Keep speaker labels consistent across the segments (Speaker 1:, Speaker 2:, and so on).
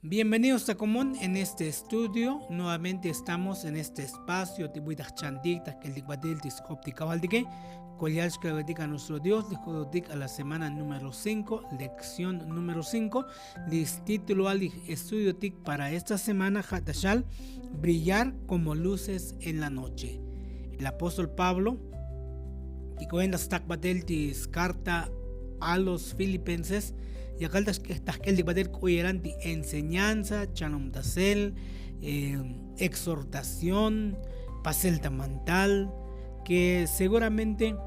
Speaker 1: Bienvenidos a Común en este estudio. Nuevamente estamos en este espacio. Tibuitas chanditas que el dicbatil discoptica valdique. Colyalska dedica a nuestro Dios. Discotic a la semana número 5, lección número 5. Título al estudio tic para esta semana. Hatashal, brillar como luces en la noche. El apóstol Pablo, y con esta carta a los filipenses, y acá estas que el debatir coherente enseñanza, chanum tasel, exhortación, pasel tamantal, que seguramente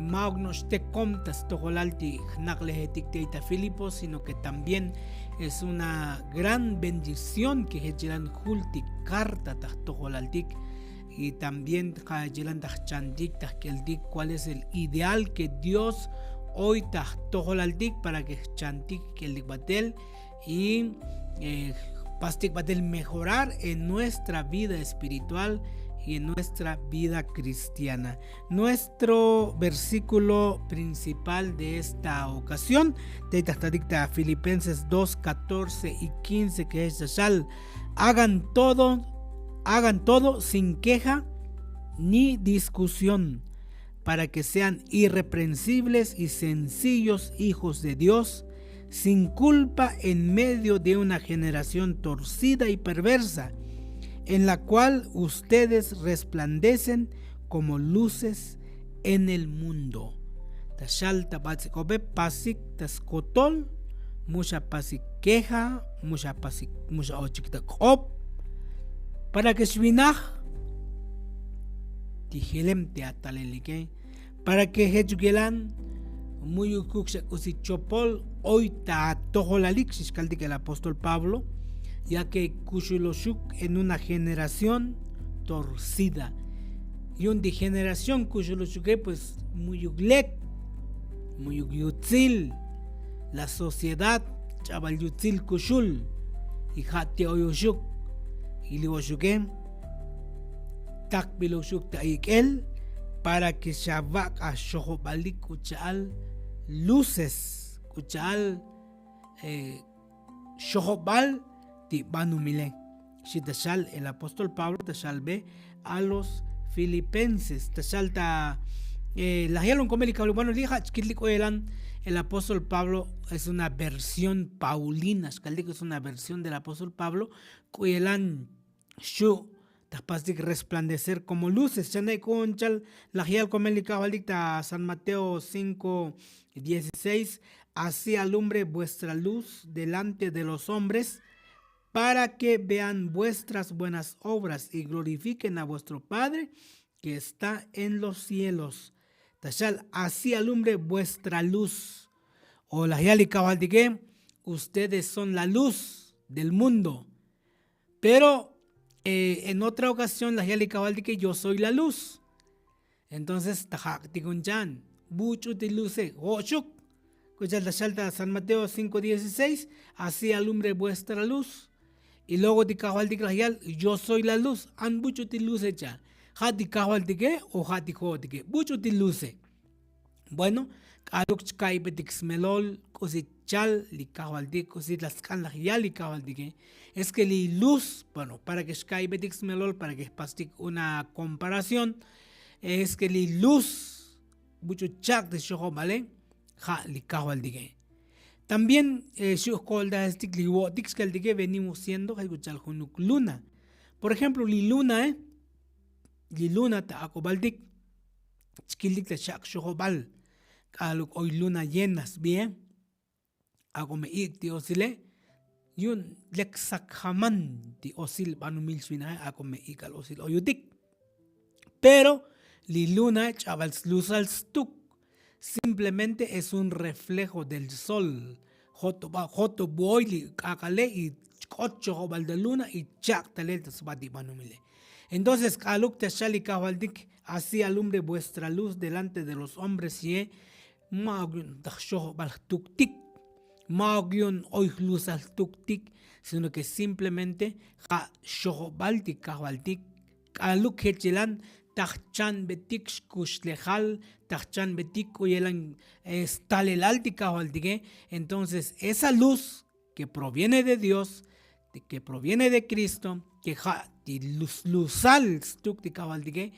Speaker 1: magnos te contas tojolalti naklehetik teita Filipos, sino que también es una gran bendición que hechiran hulti carta tojolaltik, y también hechiran chandik que cuál es el ideal que Dios hoy tojolaltik para que chantik que el batel y pastik batel mejorar en nuestra vida espiritual y en nuestra vida cristiana. Nuestro versículo principal de esta ocasión dicta Filipenses 2, 14 y 15, que es Shal, hagan todo sin queja ni discusión, para que sean irreprensibles y sencillos hijos de Dios, sin culpa en medio de una generación torcida y perversa, en la cual ustedes resplandecen como luces en el mundo. Tashal tabatzikobe pasik taskotol, musha pasik queja, musha ochiktakop, para que shvinaj tijilem teatalelike, para que hechugelan muy usichopol hoy ta tojolalik xiscaldi que el apóstol Pablo, ya que kushuloshuk en una generación torcida, y un de generación kushuloshuk pues muy uglek, muy yutzil, la sociedad chaval yutzil kushul y hati oyushuk y liwashukem tak biloshuk taikel, para que shabak a shohobalik kuchal luces kuchal shohobal ti banumile. Si tashal el apóstol Pablo tashal ve a los filipenses, tashal ta la hielon comeli bueno dija chkitlik oelan. El apóstol Pablo es una versión paulina, es una versión del apóstol Pablo coelan shu tapastik resplandecer como luces. Chanay conchal la hiel comeli dicta San Mateo 5, 16, así alumbre vuestra luz delante de los hombres, para que vean vuestras buenas obras y glorifiquen a vuestro Padre que está en los cielos. Tashal, así alumbre vuestra luz. O la hiel y ustedes son la luz del mundo. Pero en otra ocasión la hiel y yo soy la luz. Entonces, tajak tigunchan, buchu tiluce, oshuk. Escuchad la shalta San Mateo 5:16, así alumbre vuestra luz. Y luego de Kahualtiklajal, yo soy la luz. An bucho ti luce ya. Hati Kahualtique o Hati Jotique. Bucho ti luce. Bueno, Aluk Kaibetix Melol, Cosichal, li Kahualtic, Cosit las Canlajal, li Kahualtique. Es que li luz, bueno, para que Kaibetix Melol, para que pastic una comparación, es que li luz, bucho chak de Shoho, ¿vale? Ja, li Kahualtique. También venimos siendo luna. Por ejemplo, li luna ta akobaldik chkilik ta shak shohobal kaluk hoy luna llenas bien ako me ti osile yun lexakhaman ti osil banumil swina ako me ikal osil oyutik. Pero li luna chaval lusal stuk simplemente es un reflejo del sol. Joto boili kakale y ocho jobal de luna y chak talel tasbati banumile. Entonces, kaluk tashali kavaldik, así alumbre vuestra luz delante de los hombres, y magyun dashobal tuktik, magyun oy luz al tuktik, sino que simplemente ja shobaltik kavaltik, kaluk hechelan tachan betik kushlejal, tachan betik oyelan estalelalti kavaldik. Entonces, esa luz que proviene de Dios que proviene de Cristo, que ti lusal stuk ti kabaldige,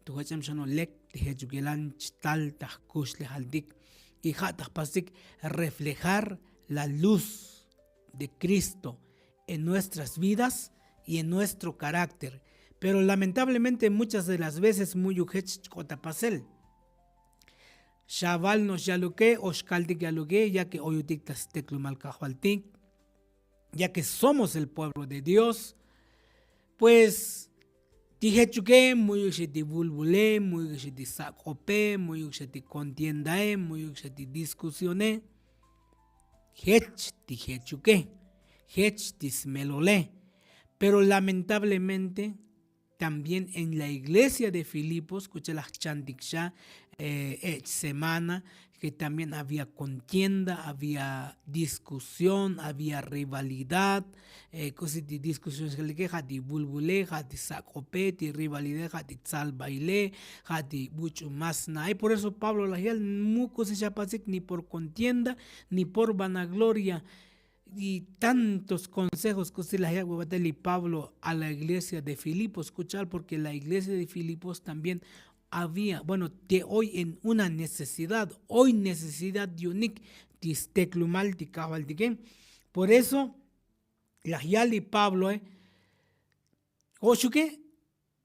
Speaker 1: tu hacham shano lek ti hejugelan tal tahkush le haldik, y pasik reflejar la luz de Cristo en nuestras vidas y en nuestro carácter. Pero lamentablemente muchas de las veces muy uchech kotapasel. Shaval nos yaluque, oskaldik yaluque, ya que oyutik tasteklumal kahualtik, ya que somos el pueblo de Dios, pues tijechuque, muy uxeti bulbule, muy uxeti sacope, muy uxeti contiendae, muy uxeti discusione, hech tijechuque, hech tismelole. Pero lamentablemente también en la iglesia de Filipos, escuché las chantiksha semana, que también había contienda, había discusión, había rivalidad, cosas de discusiones que le queja de bulbule, de sacopete, rivalidad, de salbaile, de mucho más nada. Y por eso Pablo la hiel no cosecha ni por contienda, ni por vanagloria. Y tantos consejos que usted le ha y Pablo a la iglesia de Filipos, escuchar, porque la iglesia de Filipos también había, bueno, de hoy en una necesidad, hoy necesidad de unik, tisteclumal, ticabaldique. Por eso, la yali Pablo, Oshuke,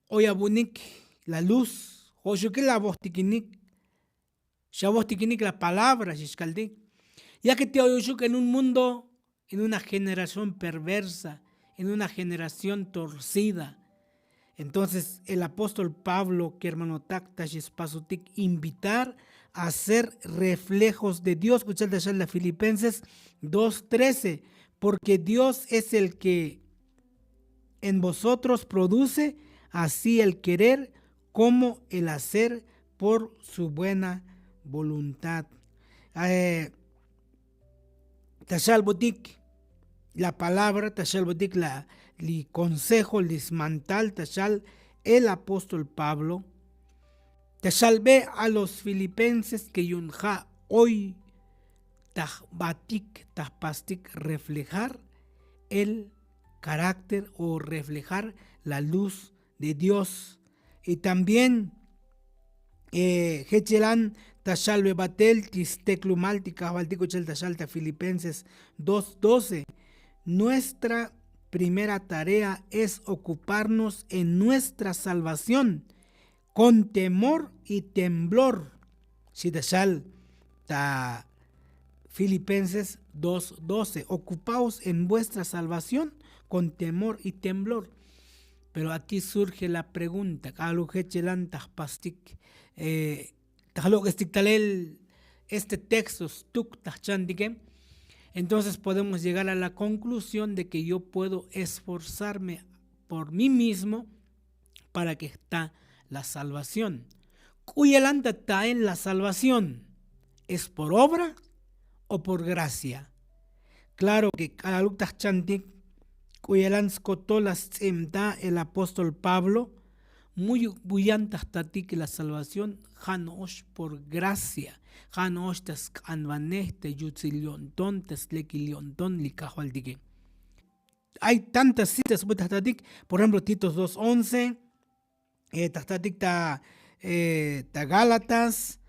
Speaker 1: hoy abunik, la luz, Oshuke la bostiquinik, shabostiquinik la palabra, shishkaldik. Ya que te oyushuk en un mundo, en una generación perversa, en una generación torcida. Entonces el apóstol Pablo, que hermano Taktash Pasutik, invitar a ser reflejos de Dios. Escuchar de la Filipenses 2:13, porque Dios es el que en vosotros produce así el querer como el hacer por su buena voluntad. Tashal Botik, la palabra, Tashal Botik, el consejo, el desmantal, Tashal, el apóstol Pablo, Tashal ve a los filipenses que yunja hoy, Batik, Pastik, reflejar el carácter o reflejar la luz de Dios. Y también, Hechelan, Tashal bebatel, Tisteklumal, Tikabaltico Chel Tashal, Filipenses 2:12. Nuestra primera tarea es ocuparnos en nuestra salvación con temor y temblor. Si Tashal, ta Filipenses 2:12. Ocupaos en vuestra salvación con temor y temblor. Pero aquí surge la pregunta, este texto, entonces podemos llegar a la conclusión de que yo puedo esforzarme por mí mismo para que está la salvación. Cuyelanta está en la salvación, ¿es por obra o por gracia? Claro que cada luctas chantic Cuyelans cotolas el apóstol Pablo, muy buyantas tati que la salvación janosh por gracia, janosh tas anvaneste yutzilionton tas lequilionton licajualdique. Hay tantas citas, por ejemplo, Titos 2:11, tastatic ta Gálatas,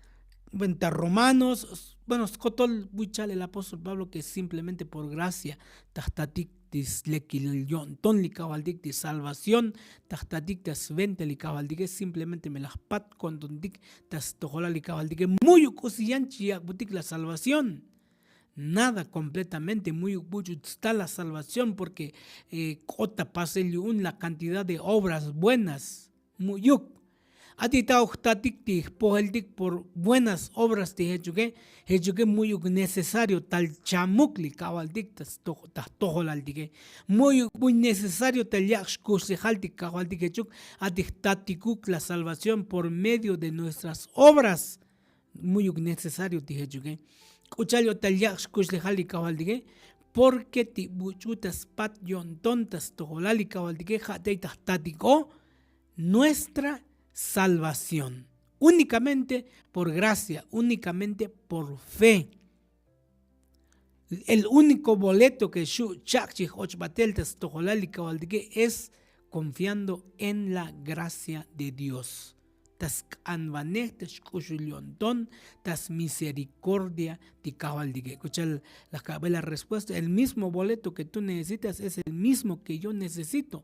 Speaker 1: ta Romanos, bueno, scotol buchal el apóstol Pablo que simplemente por gracia, tastatic tis lequilionton licajualdic de salvación, tastatic tas vente licajualdique, simplemente me las pat con dondic tas tojola licajualdique, muy cosiyanchi butic la salvación. Nada completamente, muy mucho está la salvación porque cota pase la cantidad de obras buenas, muy atita octatic por buenas obras te hecho muy necesario tal chamucli cabaldic tas tojolaldique, muy necesario tal yaxcusejaltic cabaldic hechuk atitaticuk la salvación por medio de nuestras obras, muy necesario te hecho Cuchallo talyax kuslejali kabaldige, porque ti buchutas pat yontontas tojolali kabaldige jateitas tatiko, nuestra salvación. Únicamente por gracia, únicamente por fe. El único boleto que es confiando en la gracia de Dios. Tas anvaneh tas kushulionton, tas misericordia de cabaldique. Escucha la respuesta. El mismo boleto que tú necesitas es el mismo que yo necesito.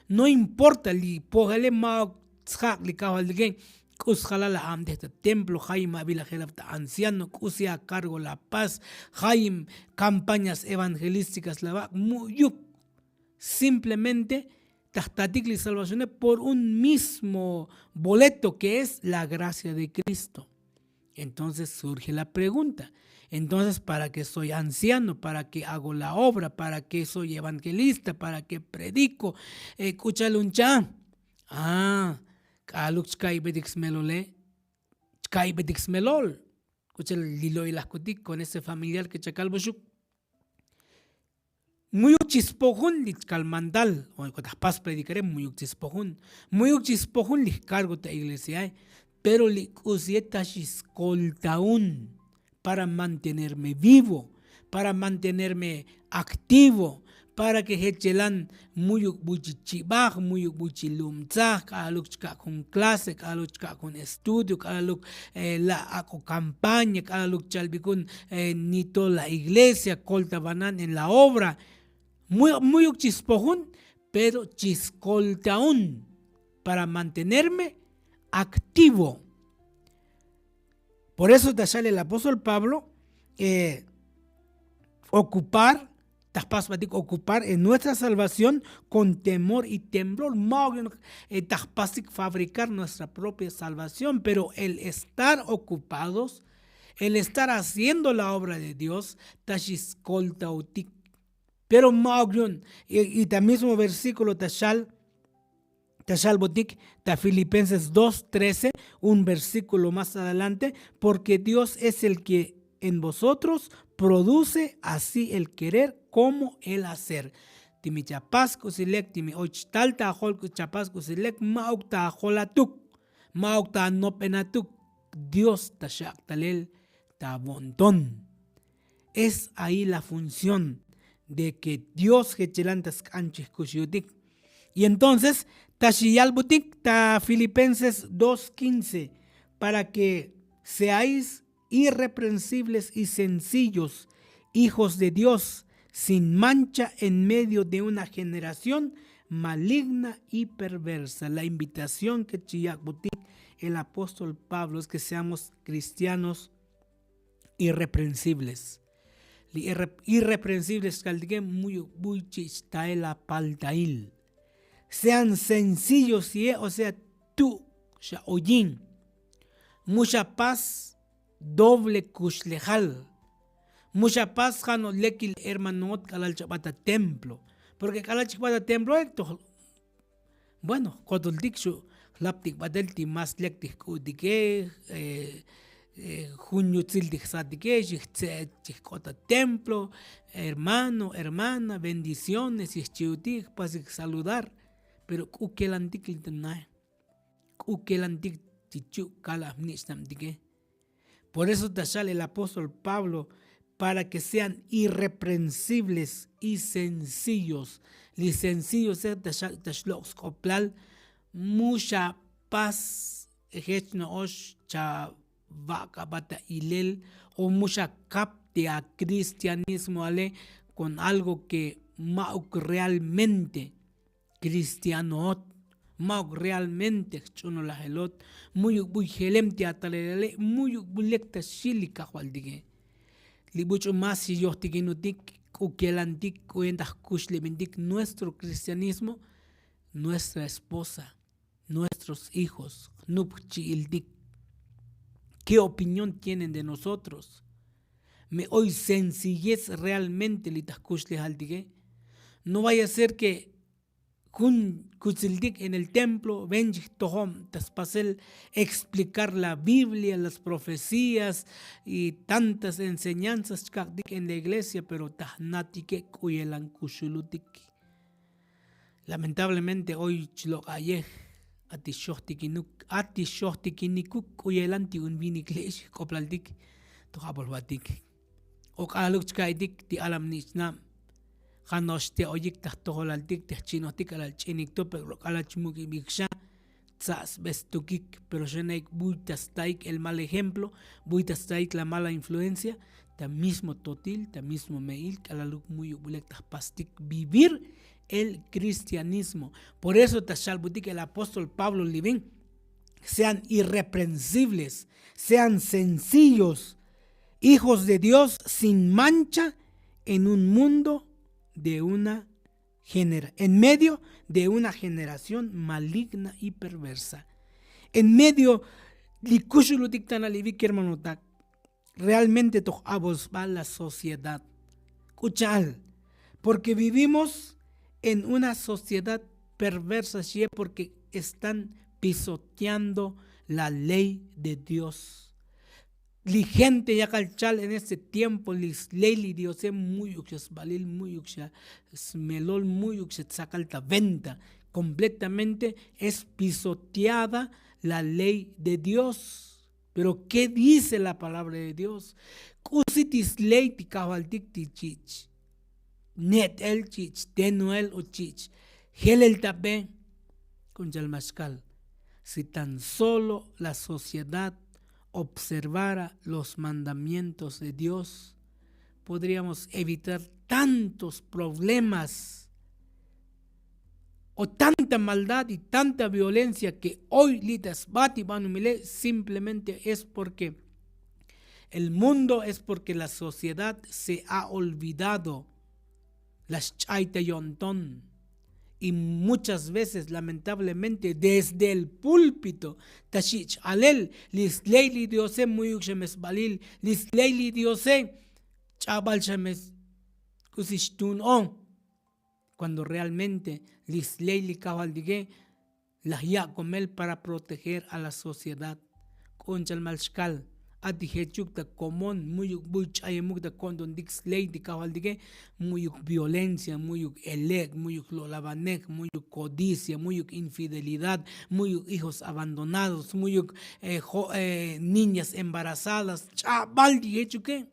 Speaker 1: No importa li pogale ma tschak li cabaldique. Usjala la am de este templo, Jaime Avila anciano, Usia a cargo la paz, Jaime campañas evangelísticas, la muyuk. Simplemente Tahtatikli salvación por un mismo boleto que es la gracia de Cristo. Entonces surge la pregunta, entonces ¿para qué soy anciano? ¿Para qué hago la obra? ¿Para qué soy evangelista? ¿Para qué predico? Escúchale un cha. Kaluk chkaibedix melole, chkaibedix melol. Escúchale lilo y las kutik con ese familiar que chakal boshuk. Muyuk chispojun lich calmandal, o cuando pas predicaré muyuk chispojun lich cargo ta iglesia, pero lich usieta chiscoltaun para mantenerme vivo, para mantenerme activo, para que hechelan muyuk buchichibaj, muyuk buchilumtzaj, kaluk con clase, kaluk con estudio, kaluk la ako campaña, kaluk chalbikun nito la iglesia, colta banan en la obra. Muy chispojun, pero chiscoltaun para mantenerme activo. Por eso te sale el apóstol Pablo ocupar en nuestra salvación con temor y temblor, fabricar nuestra propia salvación, pero el estar ocupados, el estar haciendo la obra de Dios, tashiscoltautik. Pero Maugrion, y también mismo versículo Tashal Botik, ta Filipenses 2:13, un versículo más adelante, porque Dios es el que en vosotros produce así el querer como el hacer. Timi chapas kusilek, timi ochtal ta hol chapas kusilek, mauk ta holatuk, mauk ta nopenatuk, Dios tashak talel ta bontón. Es ahí la función de que Dios hechelantas canches kushiotik. Y entonces, tashiyal butik ta Filipenses 2:15, para que seáis irreprensibles y sencillos, hijos de Dios, sin mancha en medio de una generación maligna y perversa. La invitación que chiyak butik el apóstol Pablo es que seamos cristianos irreprensibles. Irreprensibles, sean sencillos, o sea, tú, oyin, mucha paz, doble kushlejal, mucha paz, jano lekil hermanot, kalal chapata templo, porque kalal chapata templo, bueno, kodul dikshu, laptik badelti más lektik kudike, junio templo, hermano, hermana, bendiciones, y para saludar, pero ukelantik lintanay, ukelantik tichu kalamnistamdike. Por eso te sale el apóstol Pablo, para que sean irreprensibles y sencillos. Li sencillos es tashlox coplal, mucha paz, ejechno osh cha vaca bata ilel, o mucha capte a cristianismo ale con algo que mauk realmente cristiano, mauk realmente chuno la helot, muy helem te atalele, muy bulecta shilika waldige. Libucho más si yo tiginutik ukelantik cuentas kushlemendik, nuestro cristianismo, nuestra esposa, nuestros hijos, nupchi ildik. ¿Qué opinión tienen de nosotros? Me hoy sencillez realmente litaskushle haldige. No vaya a ser que kun kusildik en el templo venjik tohom taspasel explicar la Biblia, las profecías y tantas enseñanzas kakdik en la iglesia, pero tahnatike kuyelan kushulutik. Lamentablemente hoy chlokayeh ati shohtikinikuk kuyelanti un vini iglesia koplaldik to habolbatik. o kaluk chkaidik ti alam nisna kanos te oyik tahtoholaltik te chinotik alal chinikto pero kalachmuki biksha tsas bestukik pero shenaik buitastaik el mal ejemplo, buitastaik la mala influencia, ta mismo totil, ta mismo meil, kalaluk muy bulek pastik vivir el cristianismo. Por eso tashalbutik el apóstol Pablo Livin, sean irreprensibles, sean sencillos, hijos de Dios sin mancha en un mundo en medio de una generación maligna y perversa. En medio realmente va la sociedad. Escuchal, porque vivimos en una sociedad perversa, porque están pisoteando la ley de Dios. La gente ya calchal en este tiempo, lis ley Dios es muy balil muy melol muy sacalta venta, completamente es pisoteada la ley de Dios. Pero ¿qué dice la palabra de Dios? Kusitis ley ti kabaltik ti chich, net el chich, tenuel o chich, gel el tapé con mascal. Si tan solo la sociedad observara los mandamientos de Dios, podríamos evitar tantos problemas o tanta maldad y tanta violencia que hoy litas bati banumile simplemente es porque el mundo, es porque la sociedad se ha olvidado las chaita yontón. Y muchas veces, lamentablemente, desde el púlpito, tashich alel, lis leili diose muyuk shemes balil, lis leili diose chabal shemes kusishtun on, cuando realmente lis leili kabaldige la ya comel para proteger a la sociedad. Conchal malskal. Atihechuk da común, muyuk buch ayemuk da condon dix ley de cabaldige, muyuk violencia, muyuk elek, muyuk lolabanek, muyuk codicia, muyuk infidelidad, muyuk hijos abandonados, muyuk niñas embarazadas, chabal dihechuke.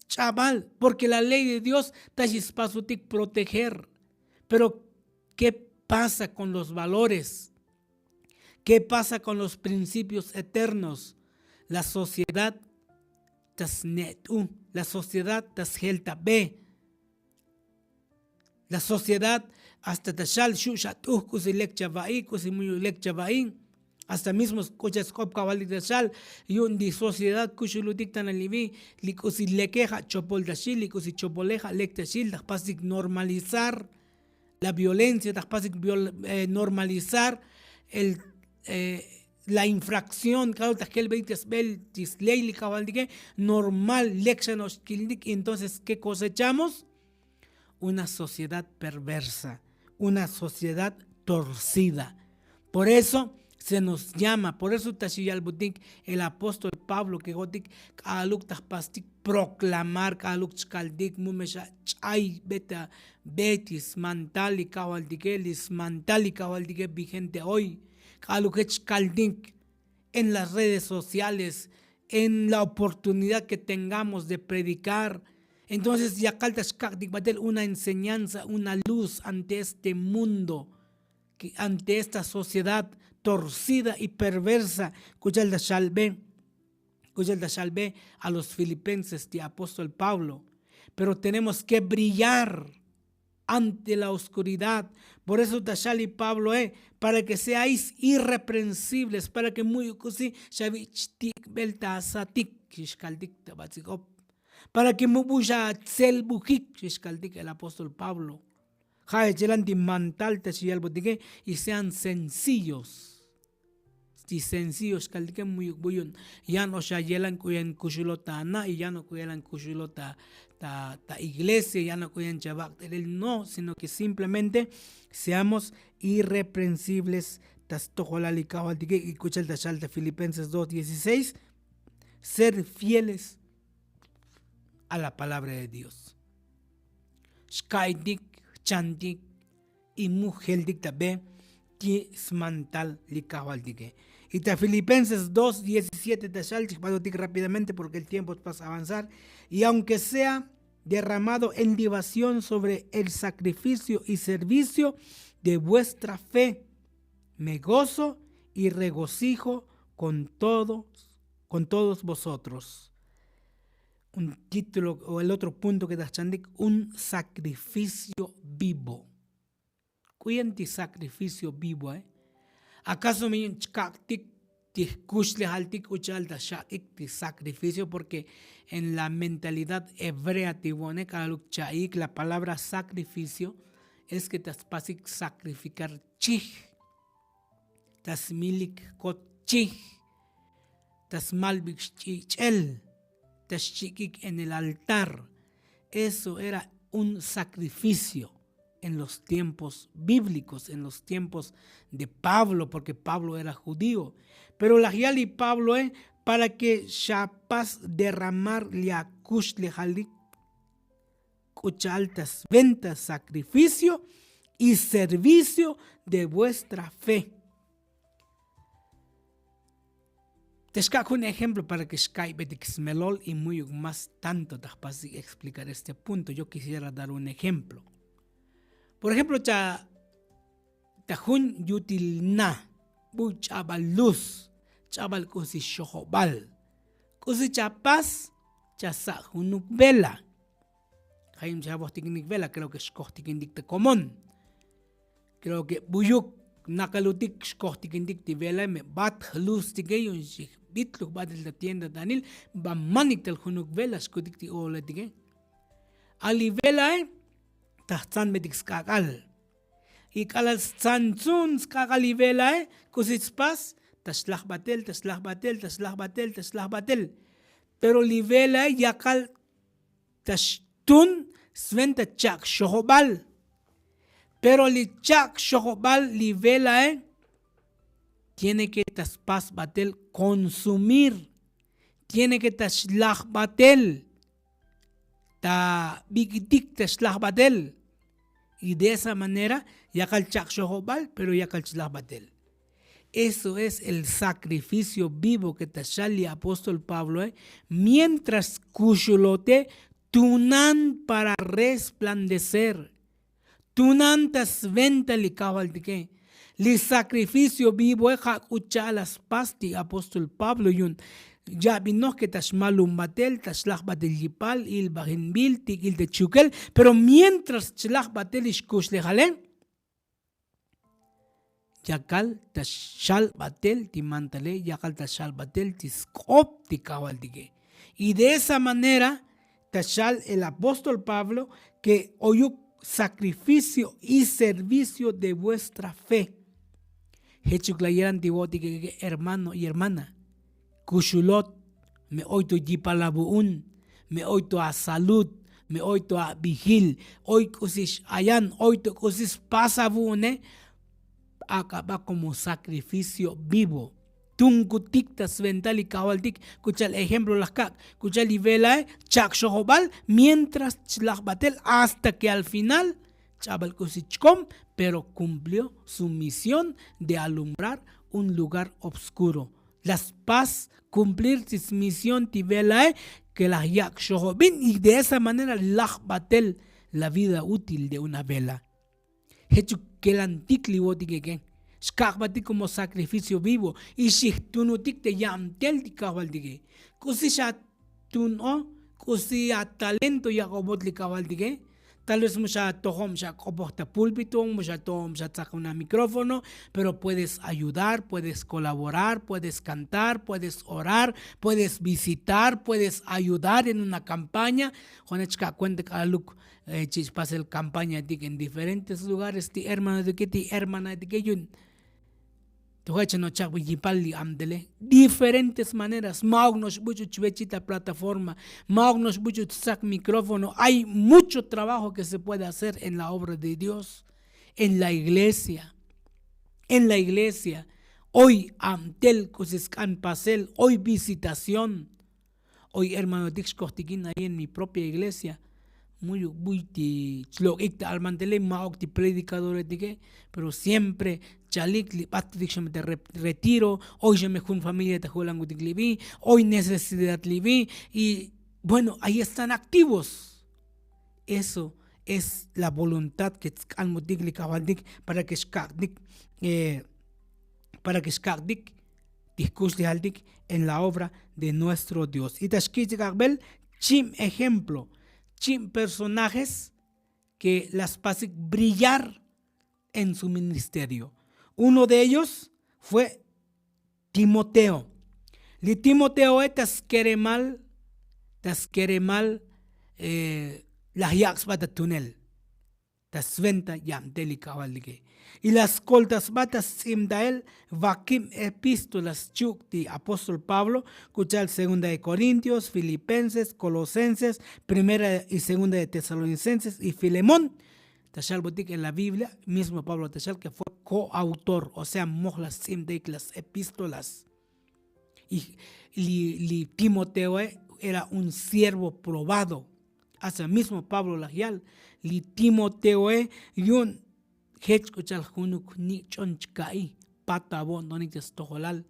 Speaker 1: Chaval, porque la ley de Dios tachis pasutik proteger. Pero ¿qué pasa con los valores? ¿Qué pasa con los principios eternos? La sociedad tasnetu, la sociedad tashelta be, la sociedad hasta tashal shushatu kusi lekchavai kusi muyu lekchavai, hasta mismo coches cop cabal tashal yun di sociedad kushulutik tanalivi likusi lekeja chopol tashil likusi chopoleja lektashil pasik normalizar la violencia, pasik normalizar la infracción, normal, entonces, ¿qué cosechamos? Una sociedad perversa, una sociedad torcida. Por eso se nos llama, por eso el apóstol Pablo que gotik proclamar beta betis mantali vigente hoy. En las redes sociales, en la oportunidad que tengamos de predicar. Entonces ya una enseñanza, una luz ante este mundo, ante esta sociedad torcida y perversa. Escuchal da Shalbe a los filipenses de apóstol Pablo. Pero tenemos que brillar ante la oscuridad. Por eso Tashal y Pablo para que seáis irreprensibles, para que muy cusi shavichtik belta satik shkaldik tabatzikop, para que mubusha tselbukik shkaldik el apóstol Pablo. Jaechelanti mantal tashiyal botique y sean sencillos. Y sencillos que muy buyun ya no shayelan kuyan kushulota na y ya no kuyan kushulota ta iglesia, ya no kuyan chabak no, sino que simplemente seamos irreprensibles. Tas tojolali kabaltique y kuchal tashal de Filipenses 2:16, ser fieles a la palabra de Dios. Shkaidik chandik y mujeldik tabe ti smantal li kabaltique. Y ta Filipenses 2:17 tashal, chikpadotik rápidamente porque el tiempo pasa a avanzar. Y aunque sea derramado en libación sobre el sacrificio y servicio de vuestra fe, me gozo y regocijo con todos vosotros. Un título o el otro punto que da chandik, un sacrificio vivo. ¿Cuánto sacrificio vivo? ¿Acaso me chaktik tikush le haltik uchalta shakik ti sacrificio? Porque en la mentalidad hebrea tibone kaluk chaik la palabra sacrificio es que tas pasik sacrificar chih, tas milik kot chih, tas malbik chichel, tas chikik en el altar. Eso era un sacrificio en los tiempos bíblicos, en los tiempos de Pablo, porque Pablo era judío. Pero la Yali Pablo para que chapas derramar liakush lehalik altas ventas, sacrificio y servicio de vuestra fe. Te escaco un ejemplo para que Smelol y muy más tanto para explicar este punto. Yo quisiera dar un ejemplo. Por ejemplo, tajun yutilna, bu chabal luz, chabal kusi shohobal, kusi chapas, chasa hunuk vela. Haim chabos tiknik vela, creo que shkohtikindik te común. Creo que buyuk nakalutik shkohtikindik te vela, me bat luz tigayun shik bitluk badil la tienda danil, bamanik tel hunuk vela, shkotik ti ola tigay. Ali vela tahtan medik skakal. Y kalal sanzun skakal y vela kusitspas, taslah batel. Pero li vela yakal tashtun sventa chak shohobal. Pero li chak shohobal li vela tiene que taspas batel consumir. Tiene que taslah batel. Ta bigitik taslah batel. Y de esa manera, yakal chak shohobal, pero yakal taslah batel. Eso es el sacrificio vivo que tashali apóstol Pablo, mientras kushulote tunan para resplandecer. Tunan tas venta li kawal dike. Li sacrificio vivo hakucha las pasti apóstol Pablo yun. Ya vino que tashmalum batel, tashlach batel yipal, il bahinbil, tigil de chukel, pero mientras tashlach batel ishkush le jalen, yakal tashal batel ti mantale, yakal tashal batel ti skop ti kawal dige. Y de esa manera, tashal el apóstol Pablo, que oyó sacrificio y servicio de vuestra fe. Hechuklayeran tiboti que hermano y hermana. Kushulot, me oito yipalabuun, me oito a salud, me oito a vigil, hoy kusish ayan, oito kusis pasabune, acaba como sacrificio vivo. Tunkutiktas ventali kawaltik, kuchal ejemplo las kak, kuchal y vela, chak shohobal, mientras chlachbatel, hasta que al final, chabal kusichkom, pero cumplió su misión de alumbrar un lugar oscuro. Las paz cumplir su misión tivela que la yak shohobin y de esa manera lachbatel la vida útil de una vela. Hecho que el antikli wotikeken. Skakbati como sacrificio vivo y si tunutik te yamtel di kabaldige. Kusi sha tuno, kusi a talento ya robot li kabaldige. Tal vez mucha tohom ya coporta púlpito, mucha tohom ya saca un micrófono, pero puedes ayudar, puedes colaborar, puedes cantar, puedes orar, puedes visitar, puedes ayudar en una campaña. Juanechka cuenta que aluk pasa el campaña en diferentes lugares, ti hermana de que ti hermana de que yun. Diferentes maneras, magnos buchut chvechita plataforma, magnos buchut sac micrófono. Hay mucho trabajo que se puede hacer en la obra de Dios, en la iglesia. En la iglesia, hoy amtel cosiscan pasel, hoy visitación. Hoy hermano Dix Costiquín ahí en mi propia iglesia. muy ti tlokik ta almantele maok ti predicador tige, pero siempre chalik li patrik me te retiro, hoy yo me jun familia te juegan libi, hoy necesidad libi, y bueno, ahí están activos. Eso es la voluntad que almutigli kabaldik para que skakdik discuslihaldik en la obra de nuestro Dios. Y tashkichikakbel chim ejemplo, chim personajes que las pasik brillar en su ministerio. Uno de ellos fue Timoteo. Li Timoteo taskeremal las yaks bata tunel. Tas venta yam delicawaldige. Y las coltas batas simdael vakim epístolas chuk di apóstol Pablo, cuchal segunda de Corintios, Filipenses, Colosenses, primera y segunda de Tesalonicenses y Filemón. Tashal botik en la Biblia, mismo Pablo Tashal, que fue coautor, o sea, mohlas simdeik las epístolas. Y Timoteo era un siervo probado. Hasta mismo Pablo Lagial, li Timoteo yun hechkuchal junuk ni chonchkai patabon donitas tojolal.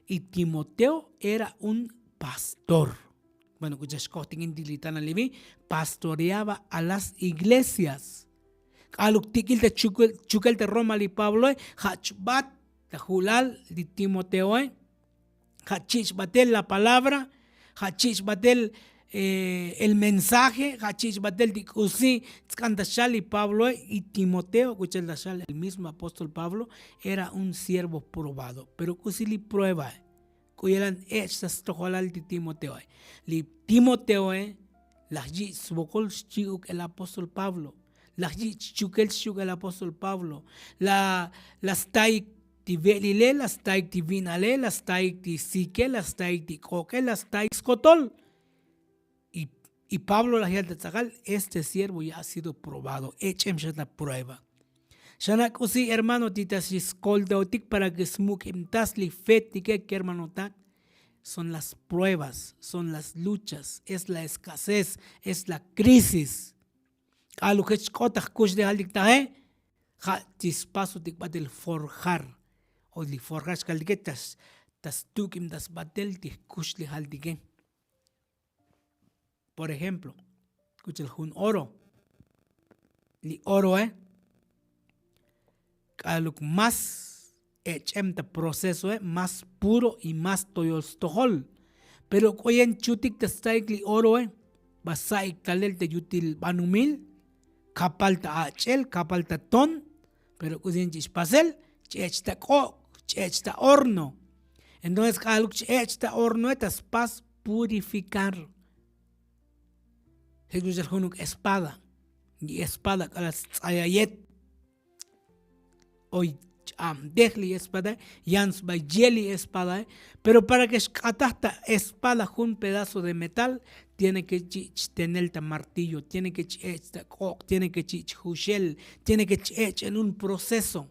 Speaker 1: Y Timoteo era un pastor. Bueno, pastoreaba a las iglesias. Aluk tikil te chukel te Roma li Pablo hachbat te julal li Timoteo hachich batel la palabra, hachich batel el mensaje, hachich batel dikusi tzkantashal y Pablo y Timoteo, el mismo apóstol Pablo, era un siervo probado, pero kusili prueba, kuyelan echas tojolal di Timoteo, li Timoteo las ji subokol chuk el apóstol Pablo, las ji chukel chuk el apóstol Pablo, las taik ti velile, las taik ti vinale, las taik ti sike, las taik ti coque, las taik skotol. Y Pablo la gente tzagal, este siervo ya ha sido probado. Echem la prueba. Shanak usi hermano titas iskoldotik para que smuk imtasli fetike que hermano tak. Son las pruebas, son las luchas, es la escasez, es la crisis. Alukech kotak kush de haldik tahe, ha tispaso tik batel forjar. O li forjar skaldiketas, tas tukim das batel tik kush de haldiken. Por ejemplo, escucha el oro. Li oro, aluk más echemta proceso, más puro y más toyolstohol. Pero koyen chutik te staik li oro, basaik talel te yutil banumil, kapalta achel, kapalta ton, pero kuyen chispasel, chechta ko, chechta horno. Entonces, aluk chechta horno, etas pas purificar. Escucha el espada. Y espada a las ayayet. Hoy dejli espada. Yans by jelly espada. Pero para que atasta espada un pedazo de metal, tiene que tener el martillo, tiene que tiene que hushel, tiene que en un proceso.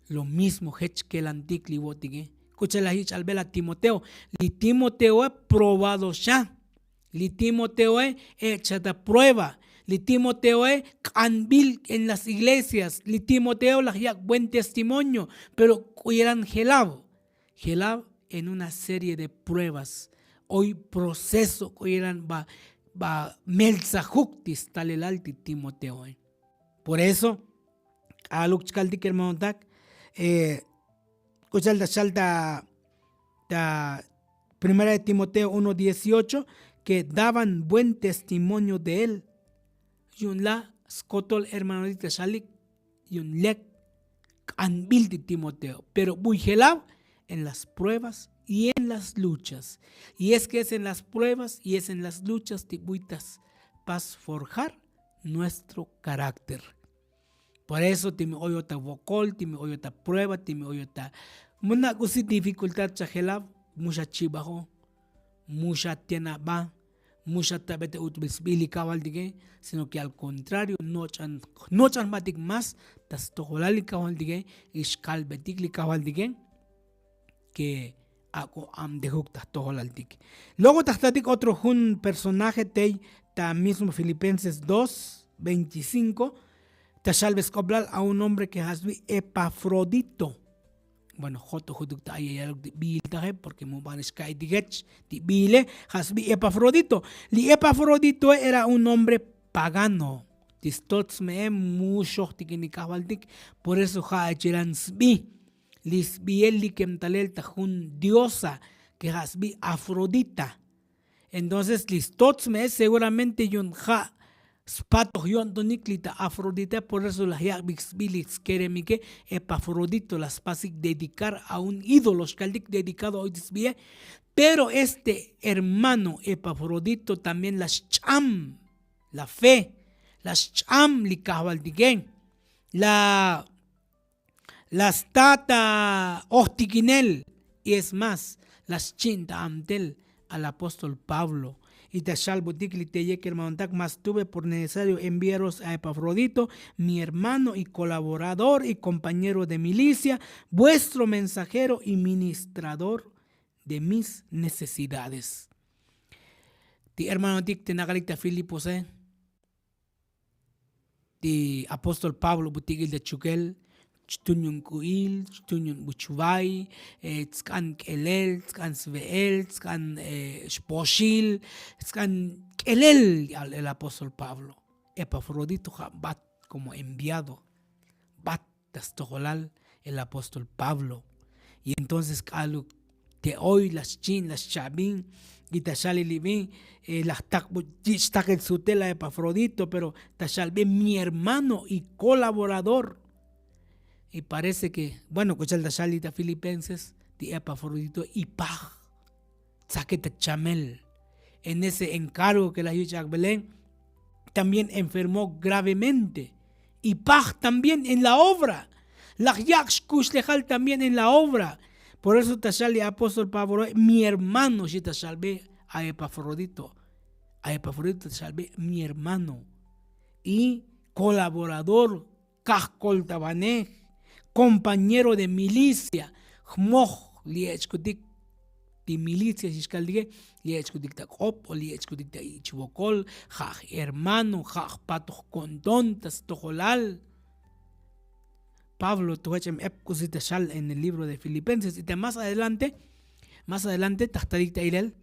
Speaker 1: Lo mismo que el antikli botigue. Escucha la hich al vela Timoteo. Y Timoteo ha probado ya. Li Timoteo echata prueba. Li Timoteo canbil en las iglesias. Li Timoteo la buen testimonio. Pero eran gelab en una serie de pruebas. Hoy proceso eran va melzahuktis talelal Timoteo. Por eso aluk chkaldik hermano tak escuchal da salta da primera de Timoteo 1:18 que daban buen testimonio de él. Yun la skotol hermanito shalik yun lek anbil de Timoteo, pero buygelab en las pruebas y en las luchas. Y es que es en las pruebas y es en las luchas tibuitas pas forjar nuestro carácter. Por eso timi oyota vocol, timi oyota prueba, timi oyota muna kusi dificultad chagelab mucha chibajo. Mucha tiena ba, mucha tabete utbisbili kawal dige, sino que al contrario, no chan matik más, tas toholali kawal dige, iskal betikli kawal dige, que ako am dehuk tas toholal dige. Luego tastatik otro un personaje mismo Filipenses 2:25, tashalves coblal a un hombre que hasbi Epafrodito. Bueno, joto juduk ta ayayalog di biltaje porque mo banis kay digech di bile hasbi Epafrodito. Li Epafrodito era un hombre pagano. Tistots me mucho tikinikawaltik, por eso ha sbi. Lisbiel likemtalel tajun diosa que hasbi Afrodita. Entonces listots me seguramente yun ha spato yon doniklita Afrodita, por eso la bilix keremike Epafrodito las pasik dedicar a un ídolo skaldik dedicado a Odisbie. Pero este hermano Epafrodito también las cham, la fe, las cham likawaldigen, las tata ostikinel, y es más, las chinta amtel al apóstol Pablo. Y tashal butikli teye que más tuve por necesario enviaros a Epafrodito, mi hermano y colaborador y compañero de milicia, vuestro mensajero y ministrador de mis necesidades. Ti hermano tik tenagalita Filipos ti apóstol Pablo butigil de chukel, chtunyun kuil, chtunyun buchuvay, tskan kelel, tskan sveel, tskan shposhil, tskan kelel el apóstol Pablo. Epafrodito bat como enviado, bat tastojolal el apóstol Pablo. Y entonces kalu te hoy las chin, las chabin, y tashali libin, las takbut sutela Epafrodito, pero tashalbe mi hermano y colaborador. Y parece que, bueno, escuchar tashalita Filipenses, de Epafrodito y paj, saqueta chamel. En ese encargo que la Yuchak Belén también enfermó gravemente. Y paj también en la obra. La Yakshkush lejal también en la obra. Por eso tashali apóstol Pablo, mi hermano, si tashalbe a Epafrodito. A Epafrodito tashalbe mi hermano. Y colaborador, kajkol tabanej, compañero de milicia, jmoj liechkutik ti milicia siskaldige, liechkutik ta kop o liechkutik ta ichbokol, kaj hermano, kaj patoj konton, tas tojolal. Pablo tuachem epkusita shal en el libro de Filipenses. Y más adelante, tahtadikta irel,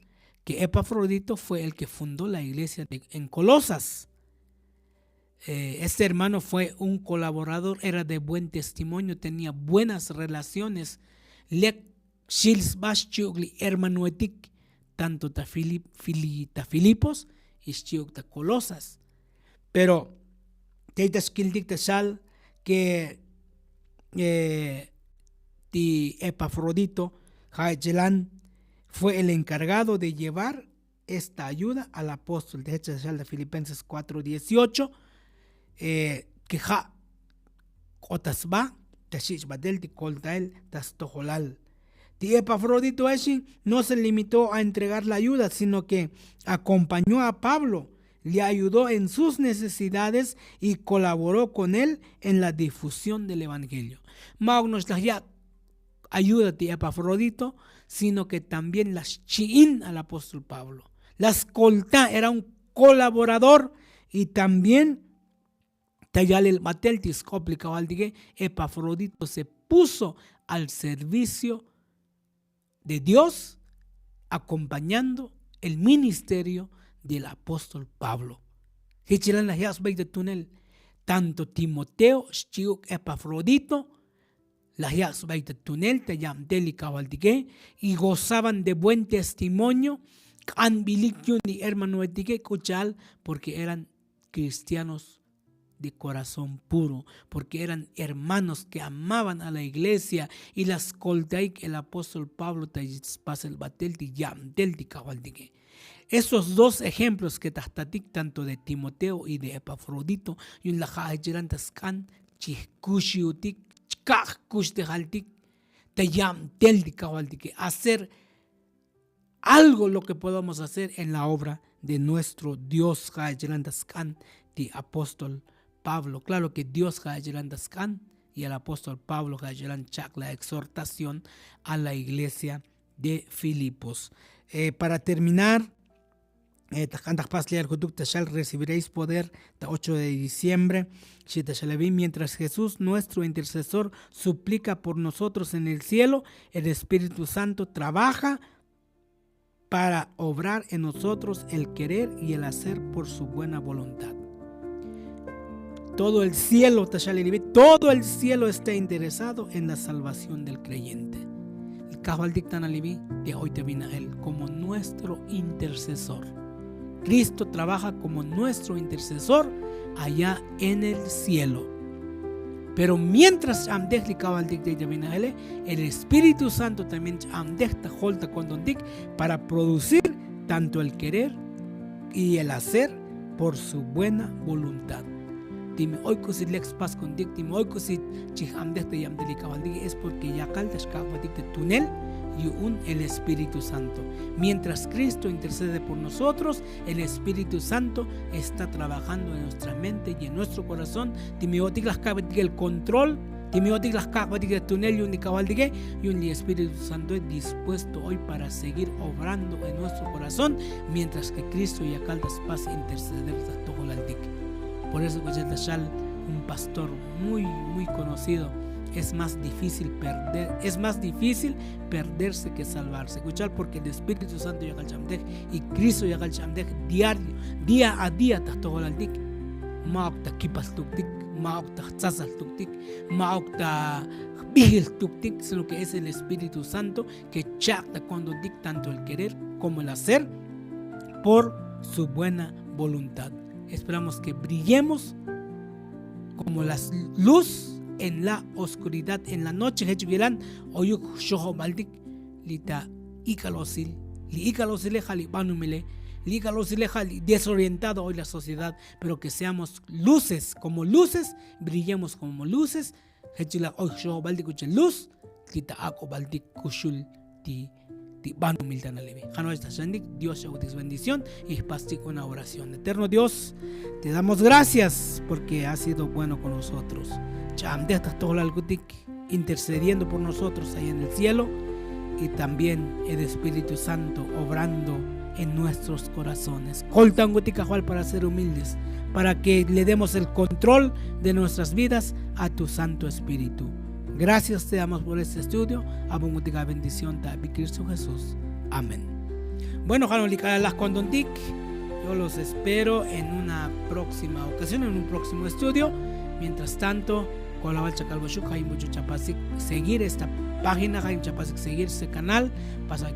Speaker 1: que Epafrodito fue el que fundó la iglesia en Colosas. Este hermano fue un colaborador, era de buen testimonio, tenía buenas relaciones. Lek shilsbashchugli hermanoetik, tanto ta Filipos y ta Colosas. Pero teitas kildik shal que ti Epafrodito Jaechelan fue el encargado de llevar esta ayuda al apóstol. De hecho, de Filipenses 4:18, que ja otasba tashish badel ti koltael tastojolal. Ti Epafrodito no se limitó a entregar la ayuda, sino que acompañó a Pablo, le ayudó en sus necesidades y colaboró con él en la difusión del evangelio. Magnos ya ayúdate Epafrodito, sino que también las chiín al apóstol Pablo. Las colta era un colaborador y también tayal el mateltis complica valdigue Epafrodito se puso al servicio de Dios acompañando el ministerio del apóstol Pablo. Hichilan la hiasbek de túnel, tanto Timoteo, Shchiuk, Epafrodito, la hiasbek de túnel, te llam delicabaldike, y gozaban de buen testimonio, kan bilikyo ni hermano etike kuchal, porque eran cristianos de corazón puro, porque eran hermanos que amaban a la iglesia, y las coltaik el apóstol Pablo te pasa el batel ti yam del ti cabaldike. Esos dos ejemplos que tastatik tanto de Timoteo y de Epafrodito, y en la hajiran taskan, chihkushiutik, chkahkush de haltik, te yam del ti cabaldike. Hacer algo lo que podamos hacer en la obra de nuestro Dios hajiran taskan, ti apóstol Pablo. Claro que Dios hajiran taskan y el apóstol Pablo hajiran chak la exhortación a la iglesia de Filipos. Para terminar, Recibiréis poder el 8 de diciembre. Mientras Jesús, nuestro intercesor, suplica por nosotros en el cielo, el Espíritu Santo trabaja para obrar en nosotros el querer y el hacer por su buena voluntad. Todo el cielo está interesado en la salvación del creyente. El cabal dictan alibi que hoy te viene a él como nuestro intercesor. Cristo trabaja como nuestro intercesor allá en el cielo. Pero mientras amdech cabal dicta te viene a él, el Espíritu Santo también amdech ta holta con dic para producir tanto el querer y el hacer por su buena voluntad. Dime hoy que lex pas con dic, dime hoy que si amdech te yamdeli cabal dic es porque ya caldas cabal dic de túnel y el Espíritu Santo. Mientras Cristo intercede por nosotros, el Espíritu Santo está trabajando en nuestra mente y en nuestro corazón. El control, el túnel y el Espíritu Santo es dispuesto hoy para seguir obrando en nuestro corazón, mientras que Cristo y Acaldas pasa a interceder todo el aldic. Por eso un pastor muy conocido, es más difícil perderse que salvarse. Escuchar porque el Espíritu Santo llega al chamdej y Cristo llega al chamdej día a día todo el aldic. Maokta kipas tuktik, maokta tzazal tuktik, maokta vigil tuktik, sino que es el Espíritu Santo que chacta cuando dicta tanto el querer como el hacer por su buena voluntad. Esperamos que brillemos como la luz en la oscuridad, en la noche. Hechugilan oyuk shoho maldik lita ikalosil jali banumile likalosil jali desorientado hoy la sociedad, pero que seamos luces, como luces, brillemos como luces. Hechula hoy shoho maldik uchen luz lita ako maldik kushul ti banumil tanalevi. Jano esta shandik, Dios te bendición y pastic una oración. Eterno Dios, te damos gracias porque has sido bueno con nosotros. Intercediendo por nosotros ahí en el cielo, y también el Espíritu Santo obrando en nuestros corazones. Para ser humildes, para que le demos el control de nuestras vidas a tu Santo Espíritu. Gracias te damos por este estudio. Abundantica bendición de Cristo Jesús. Amén. Bueno, yo los espero en una próxima ocasión, en un próximo estudio. Mientras tanto, con la Valcha Calvashuk, hay mucho chapasik seguir esta página, hay chapasik seguir este canal, pasa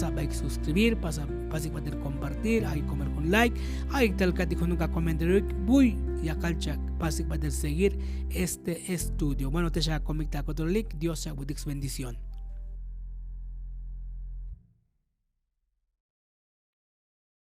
Speaker 1: a suscribir, pasa a poder compartir, hay comer con like, hay tal que nunca comentar, voy y acá pasa a poder seguir este estudio. Bueno, te ya conecta con otro link. Dios sea bendición.